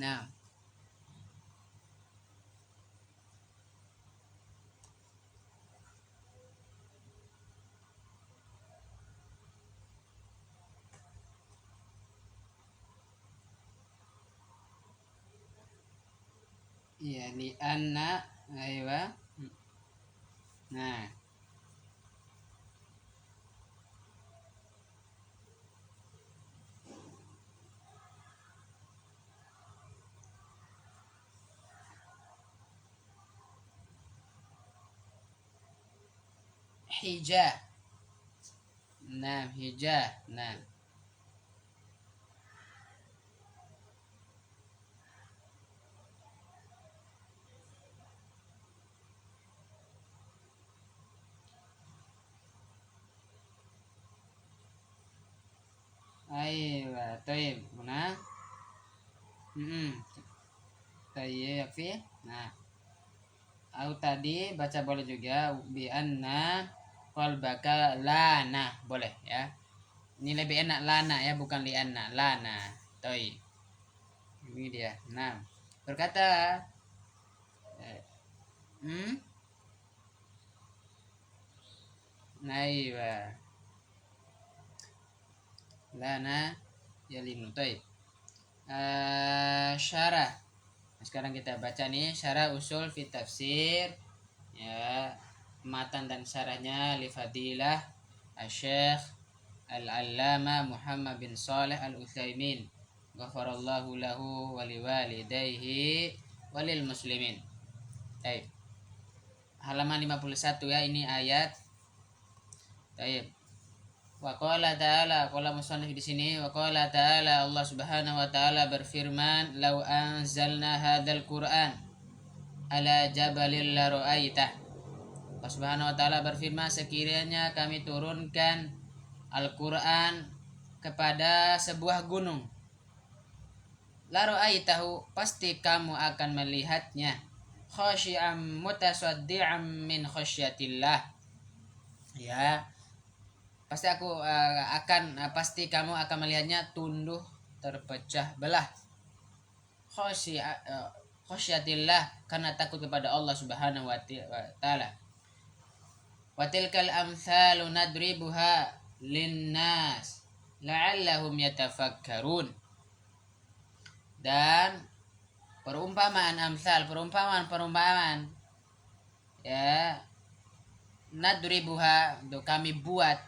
Nah, iya li anna, aywa. Nah, hijah. Nah, hijah. Nah, aywa. Taib. Nah, taib fi. Nah, aku tadi baca boleh juga bi anna qalbaka lana, boleh ya. Ini lebih enak lana ya, bukan li anna, lana. Taib. Ini dia. Nah, berkata eh, hmm, aywa. Lana yalimu. Taib. Syarah. Nah, sekarang kita baca nih syarah usul fi tafsir ya, matan dan syarahnya li fadilah Asy-Syaikh Al-Allamah Muhammad bin Shalih Al-Utsaimin ghafarallahu lahu wa liwalidayhi walil muslimin. Baik. Halaman 51 ya, ini ayat. Baik. Wa qala ta'ala, qala musannif di sini, wa qala ta'ala, Allah Subhanahu wa taala berfirman, "Lau anzalna hadzal Qur'an ala jabalil la ra'aitah." Allah Subhanahu wa taala berfirman, sekiranya kami turunkan Al-Qur'an kepada sebuah gunung, la ra'aitahu, pasti kamu akan melihatnya, khasyi'an mutasaddi'an min khasyatillah. Ya, pasti pasti kamu akan melihatnya tunduk terpecah belah, khasyatillah, karena takut kepada Allah Subhanahu wa taala. Wa tilkal amsalu nadribuha linnas la'allahum yatafakkarun. Dan perumpamaan amsal, perumpamaan ya, nadribuha, untuk kami buat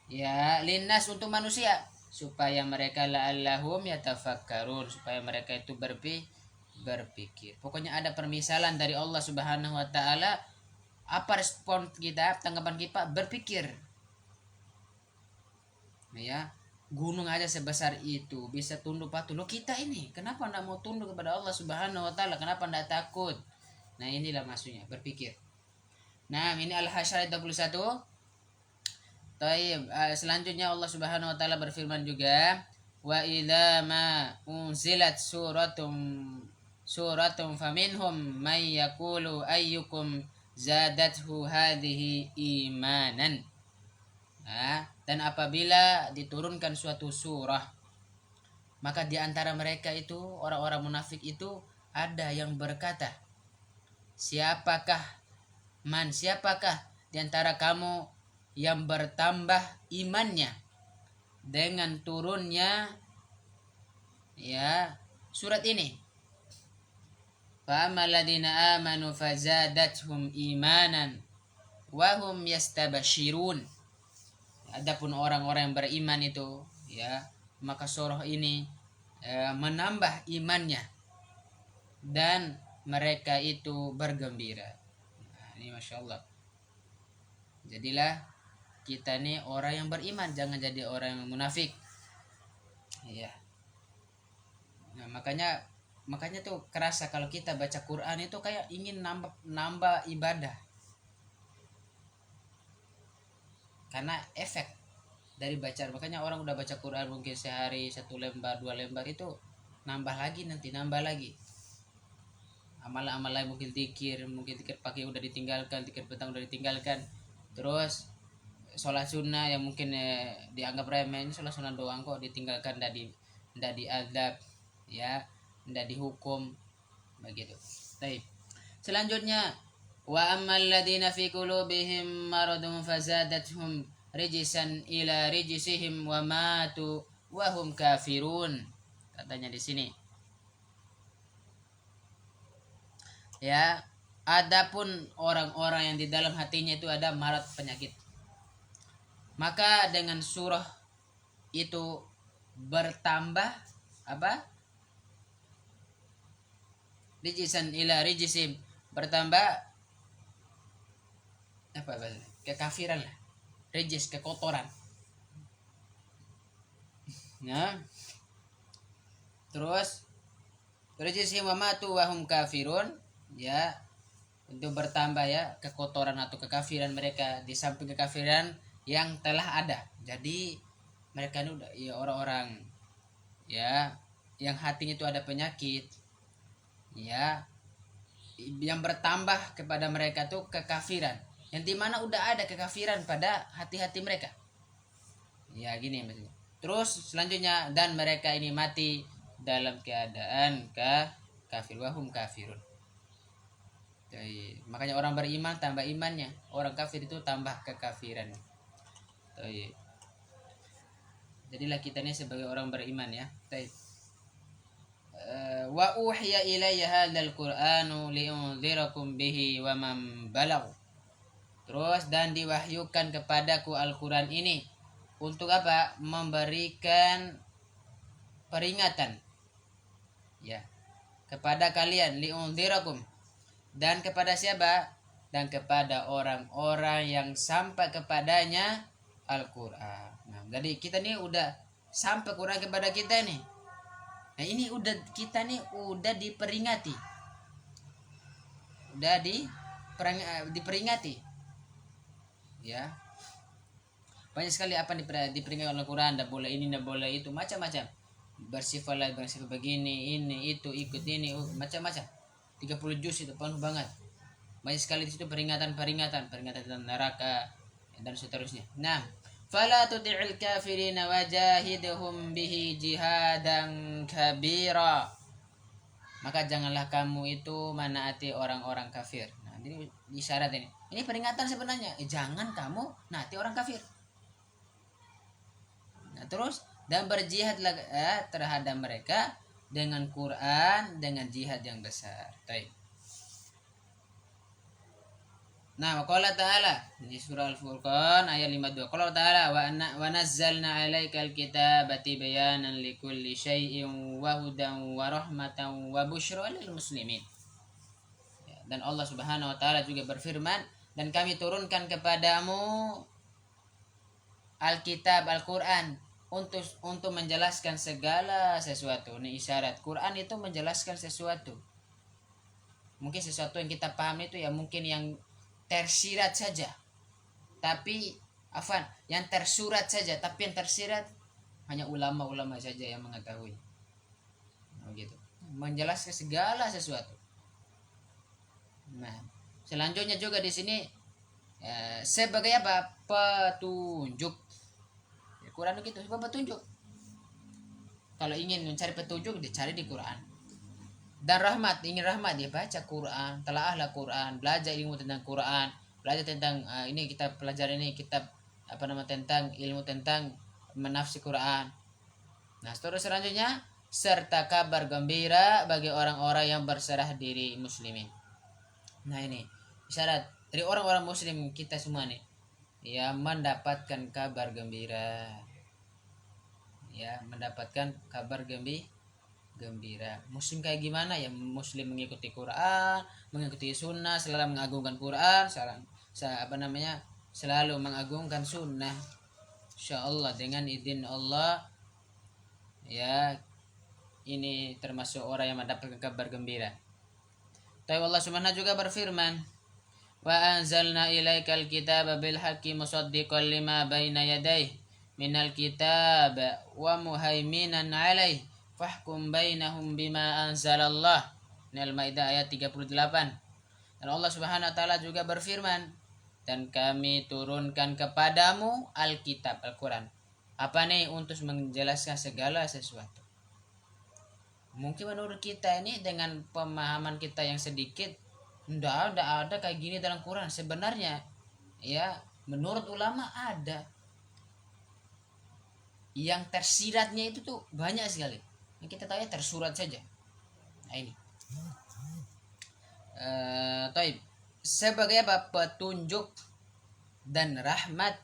ya, linnas, untuk manusia, supaya mereka la'allahum yatafakkarun, supaya mereka itu berpikir. Pokoknya ada permisalan dari Allah Subhanahu wa taala. Apa respon kita, tanggapan kita? Berpikir. Ya, gunung aja sebesar itu bisa tunduk patuh. Loh, kita ini kenapa tidak mau tunduk kepada Allah Subhanahu wa taala? Kenapa tidak takut? Nah, inilah maksudnya berpikir. Nah, ini Al-Hasyr 21. Taib. Selanjutnya Allah Subhanahu wa taala berfirman juga, wa idza ma unzilat suratum faminhum may yaqulu ayyukum zadathu hadhihi imanan. Nah, dan apabila diturunkan suatu surah, maka di antara mereka itu, orang-orang munafik itu, ada yang berkata, siapakah di antara kamu yang bertambah imannya dengan turunnya ya surat ini. Fa amalladzina amanu fazadathum imanan wa hum yastabashirun. Adapun orang-orang yang beriman itu ya, maka surah ini menambah imannya dan mereka itu bergembira. Nah, ini Masya Allah. Jadilah kita nih orang yang beriman, jangan jadi orang yang munafik. Iya. Nah, makanya tuh kerasa kalau kita baca Quran itu kayak ingin nambah ibadah. Karena efek dari baca, makanya orang udah baca Quran mungkin sehari 1 lembar 2 lembar itu nambah lagi, nanti nambah lagi. Amal-amal lain mungkin zikir pagi udah ditinggalkan, zikir petang udah ditinggalkan. Terus sholat sunnah yang mungkin dianggap remeh, ini sholat sunnah doang kok, ditinggalkan, ndak diadab ya. tidak dihukum begitu. Baik. Selanjutnya wa ammal ladina fi qulubihim maradun fazadathum rijsan ila rijsihim wa matu wa hum kafirun. Katanya di sini. Ya, adapun orang-orang yang di dalam hatinya itu ada marat penyakit, maka dengan surah itu bertambah apa? Rijisan ila rijisim, bertambah apa bahasa? Kekafiran lah. Rijis, kekotoran. Nah, terus rijisim wa matu wa hum kafirun, ya, untuk bertambah ya kekotoran atau kekafiran mereka di samping kekafiran yang telah ada. Jadi mereka ini udah ya orang-orang ya yang hatinya itu ada penyakit, ya, yang bertambah kepada mereka tuh kekafiran, yang dimana udah ada kekafiran pada hati-hati mereka. Ya gini maksudnya. Terus selanjutnya dan mereka ini mati dalam keadaan kafir, wahum kafirun. Jadi, makanya orang beriman tambah imannya, orang kafir itu tambah kekafiran. Jadi, jadilah kita ini sebagai orang beriman ya. Wa uhiya ilayya hadzal qur'anu li'unzirakum bihi wa man balagh. Terus dan diwahyukan kepadaku Al-Qur'an ini untuk apa? Memberikan peringatan ya kepada kalian, li'unzirakum, dan kepada siapa? Dan kepada orang-orang yang sampai kepadanya Al-Qur'an. Nah, jadi kita nih udah sampai Quran kepada kita nih. Nah, ini udah kita nih udah diperingati. Udah diperingati. Ya. Banyak sekali apa diperingati oleh Al-Qur'an, enggak boleh ini, enggak boleh itu, macam-macam. Bersifat begini, ini, itu, ikut ini, macam-macam. 30 juz itu penuh banget. Banyak sekali di situ peringatan tentang neraka dan seterusnya. Nah, fala tuti'il kafirina wajahidhum bihi jihadan kabira. Maka janganlah kamu itu menaati orang-orang kafir. Nah, ini isyarat ini. Ini peringatan sebenarnya. Jangan kamu naati orang kafir. Nah, terus dan berjihadlah terhadap mereka dengan Quran, dengan jihad yang besar. Baik. Nah, qala ta'ala di surah Al-Furqan ayat 52. Qala ta'ala wa nazzalna 'alaikal kitaba tibyanan likulli syai'in wa hudan wa rahmatan wa busyra lil muslimin. Ya, dan Allah Subhanahu wa taala juga berfirman, dan kami turunkan kepadamu Alkitab Al-Qur'an untuk menjelaskan segala sesuatu. Ini isyarat Quran itu menjelaskan sesuatu. Mungkin sesuatu yang kita paham itu ya mungkin yang tersirat saja. Tapi yang tersurat saja, tapi yang tersirat hanya ulama-ulama saja yang mengetahui. Begitu. Menjelaskan segala sesuatu. Nah, selanjutnya juga di sini sebagai apa? Petunjuk. Quran begitu, sebab petunjuk. Kalau ingin mencari petunjuk, dicari di Quran. Dan rahmat, ingin rahmat, dia baca Quran, telaahlah Quran, belajar ilmu tentang Quran, belajar tentang ini kita pelajari ini kitab tentang ilmu tentang menafsir Quran. Nah, selanjutnya serta kabar gembira bagi orang-orang yang berserah diri muslimin. Nah, ini syarat dari orang-orang muslim kita semua nih. Ya, mendapatkan kabar gembira. Ya, mendapatkan kabar gembira. Muslim kayak gimana ya? Muslim mengikuti Quran, mengikuti sunnah, selalu mengagungkan Quran, selalu mengagungkan sunnah. Insyaallah dengan izin Allah ya, ini termasuk orang yang mendapatkan kabar gembira. Tapi Allah Subhanahu juga berfirman, wa anzalna ilaikal kitaba bil haqqi musaddiqan lima baina yadayhi minal kitab wa muhaiminan alaih fahkum bainahum bima anzalallah. Al-Maidah ayat 38. Dan Allah Subhanahu wa taala juga berfirman, dan kami turunkan kepadamu Alkitab, Al-Quran. Apa nih? Untuk menjelaskan segala sesuatu. Mungkin menurut kita ini dengan pemahaman kita yang sedikit, ndak ada kayak gini dalam Quran. Sebenarnya ya menurut ulama ada, yang tersiratnya itu tuh banyak sekali. Ini kita tanya tersurat saja. Nah ini. Taib. Sebagai apa? Petunjuk dan rahmat